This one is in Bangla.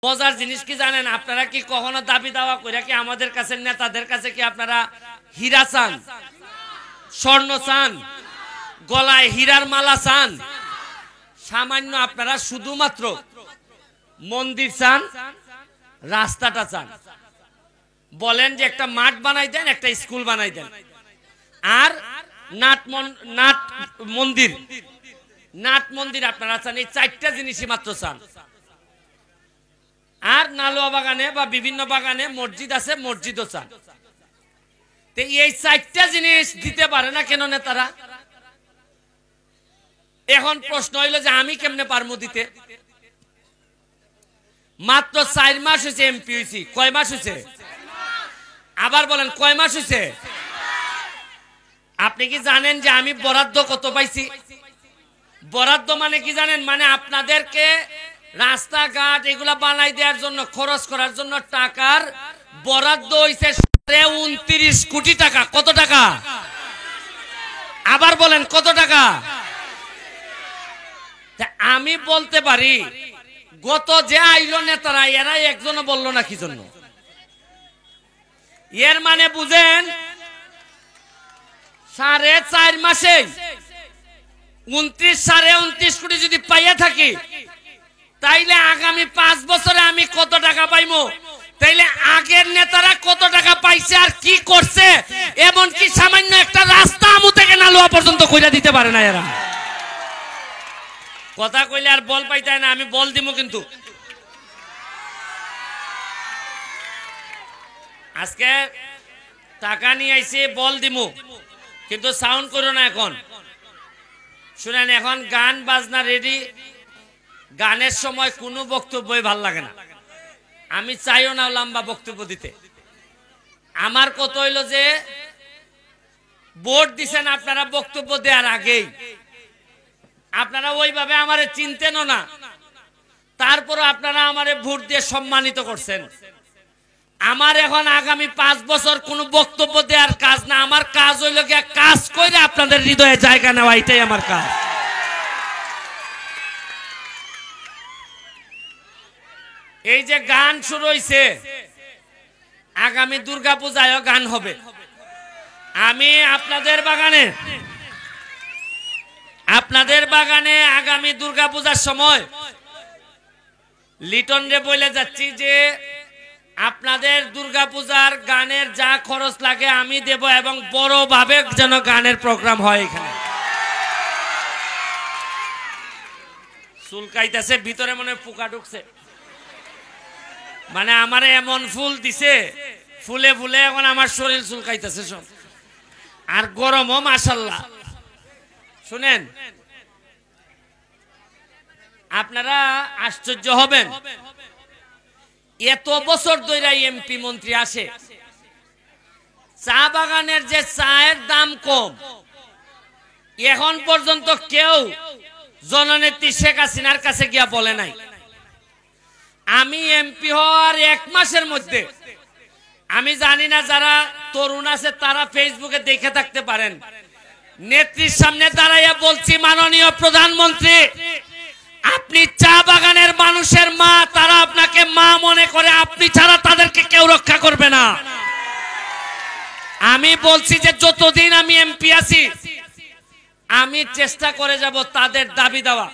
মজার জিনিস কি জানেন, আপনারা কি কখনো দাবি দাওয়া করে কি আমাদের কাছে নেতাদের কাছে কি আপনারা হীরা চান, স্বর্ণ চান, গলায় হীরার মালা চান? সামান্য আপনারা শুধুমাত্র মন্দির চান, রাস্তাটা চান। বলেন যে একটা মাঠ বানাই দেন, একটা স্কুল বানাই দেন, আর নাট মন্দির আপনারা চান। এই চারটা জিনিসই মাত্র চান। আর নালুয়া বাগানে বা বিভিন্ন বাগানে মসজিদ আছে, মসজিদও চান। তো এই চারটা জিনিস দিতে পারে না কেন নেতারা? এখন প্রশ্ন হইল যে আমি কেমনে পারমু দিতে? মাত্র 4 মাস হয়েছে এমপি হয়েছি। কয় মাস হয়েছে? আবার বলেন কয় মাস হয়েছে? আপনি কি জানেন যে আমি বরাদ্দ কত পাইছি? বরাদ্দ মানে কি জানেন? মানে আপনাদেরকে রাস্তাঘাট এগুলা বানাই দেওয়ার জন্য, খরচ করার জন্য টাকার বরাদ্দ হয়েছে 29 কোটি টাকা। কত টাকা? আবার বলেন কত টাকা? আমি বলতে পারি গত যে আইলো নেতারা, এরা একজনও বললো না কি জন্য। এর মানে বুঝেন 4.5 মাসে 29 কোটি যদি পাইয়া থাকি, তাইলে আগামী 5 বছরে আমি কত টাকা পাইমো? তাইলে আগের নেতারা কত টাকা পাইছে আর কি করছে, এমনকি সামান্য একটা রাস্তা আমু থেকে নালুয়া পর্যন্ত কইরা দিতে পারে না এরা। কথা কইলে আর বল পাইতে না, আমি বল দিমু। কিন্তু আজকে টাকা নিয়ে আইছি, বল দিমু, কিন্তু সাউন্ড করো না। এখন শুনেন, এখন গান বাজনা রেডি। গানের সময় কোনো বক্তব্যই ভাল লাগে না। আমি চাইও না লম্বা বক্তব্য দিতে। আমার কথা হইল যে ভোট দিছেন আপনারা বক্তব্য দেওয়ার আগেই, আপনারা ওইভাবে আমারে চিনতেনও না, তারপরও আপনারা আমারে ভোট দিয়ে সম্মানিত করছেন। আমার এখন আগামী 5 বছর কোনো বক্তব্য দেওয়ার কাজ না। আমার কাজ হইল গিয়া কাজ করে আপনাদের হৃদয়ে জায়গা নেওয়া, এটাই আমার কাজ। এই যে গান শুরু হইছে, আগামী দুর্গাপূজায়ও গান হবে। আমি আপনাদের বাগানে আগামী দুর্গাপূজার সময় লিটন রে বলে যাচ্ছি যে আপনাদের দুর্গাপূজার গানের যা খরচ লাগে আমি দেব, এবং বড়ভাবে যেন গানের প্রোগ্রাম হয়। এখানে চুলকাইতেছে, ভিতরে মনে পোকা ঢুকছে। মানে আমার এমন ফুল দিছে, ফুলে ফুলে এখন আমার শরীর চুলকাইতেছে সব, আর গরমও মাশাআল্লাহ। শুনেন, আপনারা আশ্চর্য হবেন, এত বছর ধরে এমপি মন্ত্রী আসে, চা বাগানের যে চায়ের দাম কম, এখন পর্যন্ত কেউ জননেত্রী শেখ হাসিনার কাছে গিয়া বলে নাই। আমি এমপি হওয়ার 1 মাসের মধ্যে, আমি জানি না যারা তরুণ আছে তারা ফেসবুকে দেখে থাকতে পারেন, নেত্রীর সামনে দাঁড়াইয়া বলছি, মাননীয় প্রধানমন্ত্রী, আপনি চা বাগানের মানুষের মা, তারা আপনাকে মা মনে করে, আপনি ছাড়া তাদেরকে কেউ রক্ষা করবে না। আমি বলছি যে যতদিন আমি এমপি আছি, আমি চেষ্টা করে যাব তাদের দাবি দেওয়া।